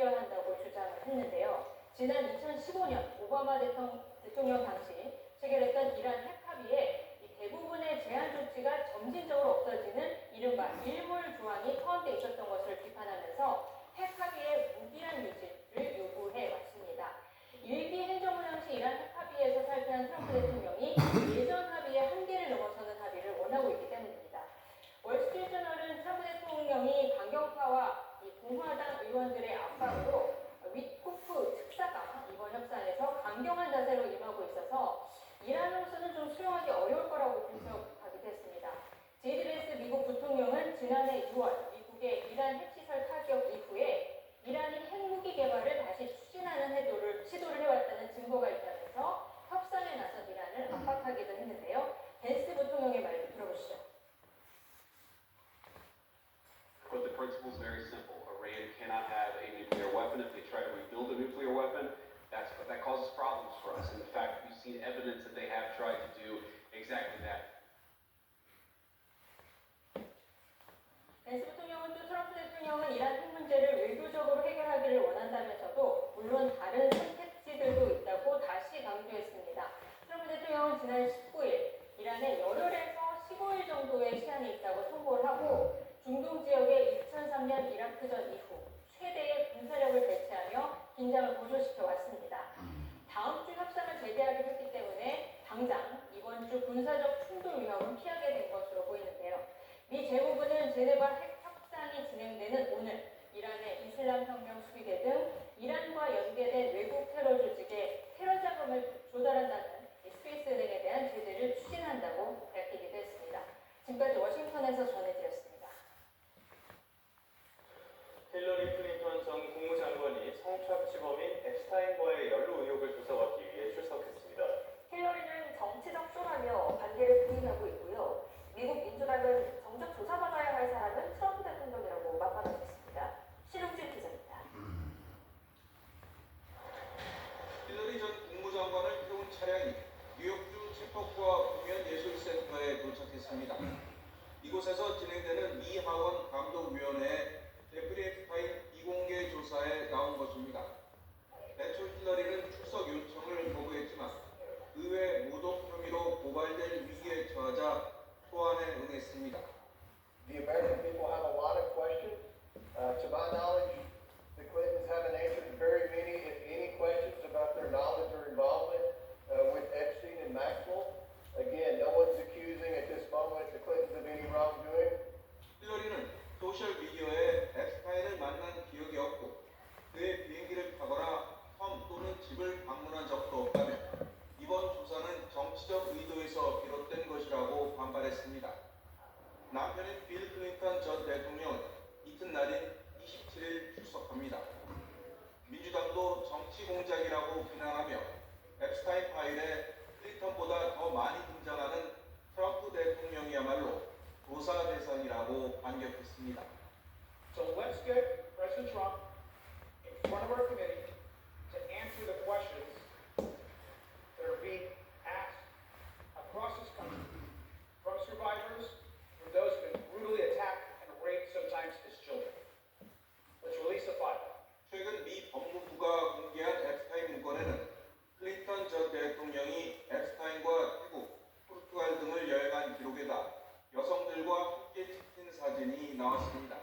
되어야 한다고 주장을 했는데요. 지난 2015년 오바마 대통령 당시 체결했던 이란 핵 합의에 대부분의 제한 조치가 점진적으로 없어지는 이른바 일몰 조항이 포함되어 있었던 것을 비판하면서 핵 합의의 무기한 유지를 요구해 왔습니다. 일기 행정부 당시 이란 핵 합의에서 탈퇴한 트럼프 대통령이 예전 합의의 한계를 넘어서는 합의를 원하고 있기 때문입니다. 월스트리트저널은 트럼프 대통령이 강경파와 공화당 의원들의 압박으로 윗코프 특사가 이번 협상에서 강경한 자세로 임하고 있어서 이란으로서는 좀 수용하기 어려울 거라고 분석하기도 했습니다. JDBS 미국 부통령은 지난해 6월 미국의 이란 핵시설 타격 이후에 이란이 핵무기 개발을 다시 추진하는 시도를 해왔다는 증거가 있다면서 협상에 나선 이란을 압박하기도 했는데요. 벤스 부통령의 말도 들어보시죠. But the principle is very simple. Iran cannot have a nuclear weapon. If they try to rebuild a nuclear weapon, that causes problems for us. And in fact, we've seen evidence that they have tried to do exactly that. 벤스 부통령은 또 트럼프 대통령은 이란 핵 문제를 외교적으로 해결하기를 원한다면서도 물론 다른 선택지들도 있다고 다시 강조했습니다. 트럼프 대통령은 지난 19일 이란에 열흘에서 15일 정도의 시한이 있다고 통보를 하고 중동 지역의 2003년 이라크전 이후 최대의 군사력을 배치하며 긴장을 고조시켜 왔습니다. 다음 주 협상을 재개하기로 했기 때문에 당장 이번 주 군사적 충돌 위험은 피하게 된 것으로 보이는데요. 미 재무부는 제네바 핵 협상이 진행되는 오늘 이란의 이슬람 혁명 수비대 등 이란과 연계된 외국 테러 조직의 테러 자금을 조달한다는 스위스 은행에 대한 제재를 추진한다고 밝히기도 했습니다. 지금까지 워싱턴에서 전해드렸습니다. 힐러리 클린턴 전 국무장관이 성착취범인 앱스타인과의 연루 의혹을 조사받기 위해 출석했습니다. 힐러리는 정치적 쇼라며 관계를 부인하고 있고요. 미국 민주당은 정작 조사받아야 할 사람은 트럼프 대통령이라고 맞받아쳤습니다. 신웅진 기자입니다. 힐러리 전 국무장관을 태운 차량이 뉴욕주 체퍼과 공연예술센터에 도착했습니다. 이곳에서 진행되는 미 하원 감독위원회의 제프리 앱스타인 비공개 조사에 나온 것입니다. 애초 힐러리는 출석 요청을 거부했지만 의회 모독 혐의로 고발될 위기에 처하자 소환에 응했습니다. The American people have a lot of questions. To my knowledge, the Clintons haven't answered very many, if any, questions about their knowledge or involvement with Epstein and Maxwell. Again, no one's accusing at this moment the Clintons of any wrongdoing. 힐러리는 소셜미디어에 앱스타인을 만난 기억이 없고 그의 비행기를 타거나 섬 또는 집을 방문한 적도 없다며 이번 조사는 정치적 의도에서 비롯된 것이라고 반발했습니다. 남편인 빌 클린턴 전 대통령은 이튿날인 27일 출석합니다. 민주당도 정치 공작이라고 비난하며 앱스타인 파일에 클린턴보다 더 많이 등장하는 트럼프 대통령이야말로 조사 대상이라고 반격했습니다. So let's get President Trump in front of our committee to answer the questions that are being asked across this country from survivors, from those who've been brutally attacked and raped, sometimes as children. Let's release the file. 최근 미 법무부가 공개한 앱스타인 문건에는 클린턴 전 대통령이 앱스타인과 태국, 포르투갈 등을 여행한 기록에다 여성들과 함께 찍힌 사진이 나왔습니다.